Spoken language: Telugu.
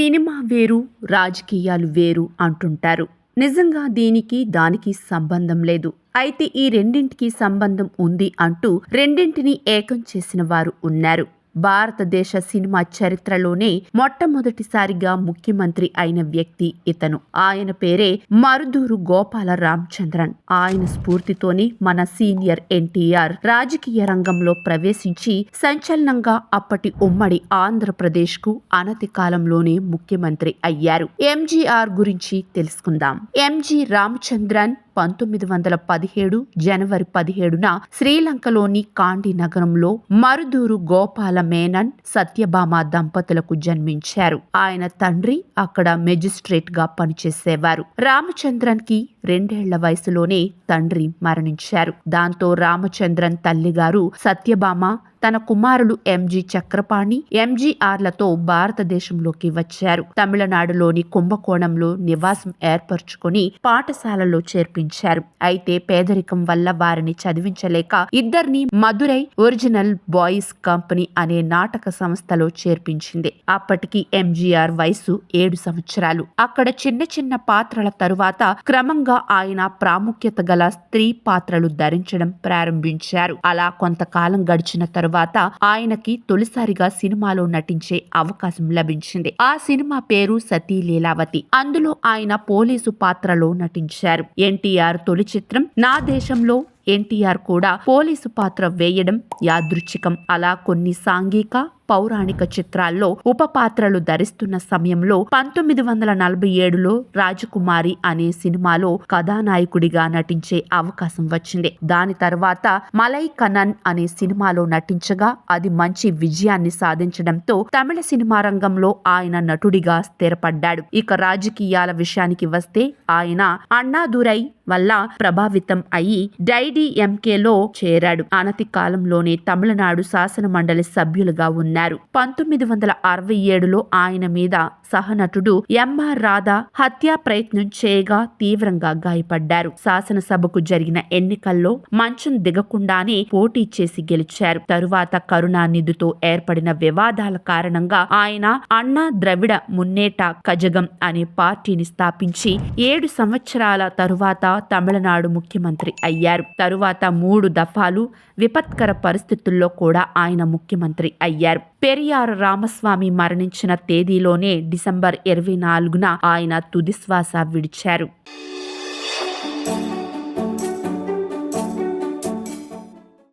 సినిమా వేరు, రాజకీయాలు వేరు అంటుంటారు. నిజంగా దీనికి దానికి సంబంధం లేదు. అయితే ఈ రెండింటికి సంబంధం ఉంది అంటూ రెండింటిని ఏకం చేసిన వారు ఉన్నారు. భారతదేశ సినిమా చరిత్రలోనే మొట్టమొదటిసారిగా ముఖ్యమంత్రి అయిన వ్యక్తి ఇతను. ఆయన పేరే మరుదూరు గోపాల రామచంద్రన్. ఆయన స్ఫూర్తితోనే మన సీనియర్ ఎన్టీఆర్ రాజకీయ రంగంలో ప్రవేశించి సంచలనంగా అప్పటి ఉమ్మడి ఆంధ్రప్రదేశ్ కు అనతి కాలంలోనే ముఖ్యమంత్రి అయ్యారు. ఎంజీఆర్ గురించి తెలుసుకుందాం. ఎంజీ రామచంద్రన్ 1917 జనవరి 17న శ్రీలంకలోని కాండి నగరంలో మరుదూరు గోపాల మేనన్, సత్యభామ దంపతులకు జన్మించారు. ఆయన తండ్రి అక్కడ మెజిస్ట్రేట్ గా పనిచేసేవారు. రామచంద్రన్ కి 2 ఏళ్ల వయసులోనే తండ్రి మరణించారు. దాంతో రామచంద్రన్ తల్లిగారు సత్యభామ తన కుమారులు ఎంజీ చక్రపాణి, ఎంజీఆర్లతో భారతదేశంలోకి వచ్చారు. తమిళనాడులోని కుంభకోణంలో నివాసం ఏర్పరచుకొని పాఠశాలలో చేర్పించారు. అయితే పేదరికం వల్ల వారిని చదివించలేక ఇద్దరిని మదురై ఒరిజినల్ బాయ్స్ కంపెనీ అనే నాటక సంస్థలో చేర్పించింది. అప్పటికి ఎంజీఆర్ వయసు 7 సంవత్సరాలు. అక్కడ చిన్న చిన్న పాత్రల తరువాత క్రమంగా ఆయన ప్రాముఖ్యత గల స్త్రీ పాత్రలు ధరించడం ప్రారంభించారు. అలా కొంతకాలం గడిచిన తరువాత ఆయనకి తొలిసారిగా సినిమాలో నటించే అవకాశం లభించింది. ఆ సినిమా పేరు సతీ లీలావతి. అందులో ఆయన పోలీసు పాత్రలో నటించారు. ఎన్టీఆర్ తొలి చిత్రం నా దేశంలో ఎన్టీఆర్ కూడా పోలీసు పాత్ర వేయడం యాదృచ్ఛికం. అలా కొన్ని సాంఘిక పౌరాణిక చిత్రాల్లో ఉప పాత్రలు ధరిస్తున్న సమయంలో 1947లో రాజకుమారి అనే సినిమాలో కథానాయకుడిగా నటించే అవకాశం వచ్చింది. దాని తర్వాత మలై కనన్ అనే సినిమాలో నటించగా అది మంచి విజయాన్ని సాధించడంతో తమిళ సినిమా రంగంలో ఆయన నటుడిగా స్థిరపడ్డాడు. ఇక రాజకీయాల విషయానికి వస్తే ఆయన అన్నాదురై వల్ల ప్రభావితం అయి డైడీఎంకేలో చేరాడు. అనతి కాలంలోనే తమిళనాడు శాసన మండలి సభ్యులుగా ఉన్నారు. 1967లో ఆయన మీద సహనటుడు ఎంఆర్ రాధా హత్యా ప్రయత్నం చేయగా తీవ్రంగా గాయపడ్డారు. శాసనసభకు జరిగిన ఎన్నికల్లో మంచం దిగకుండానే పోటీ చేసి గెలిచారు. తరువాత కరుణానిధితో ఏర్పడిన వివాదాల కారణంగా ఆయన అన్నా ద్రవిడ మున్నేట కజగం అనే పార్టీని స్థాపించి 7 సంవత్సరాల తరువాత తమిళనాడు ముఖ్యమంత్రి అయ్యారు. తరువాత 3 దఫాలు విపత్కర పరిస్థితుల్లో కూడా ఆయన ముఖ్యమంత్రి అయ్యారు. పెరియార్ రామస్వామి మరణించిన తేదీలోనే డిసెంబర్ 24న ఆయన తుదిశ్వాస విడిచారు.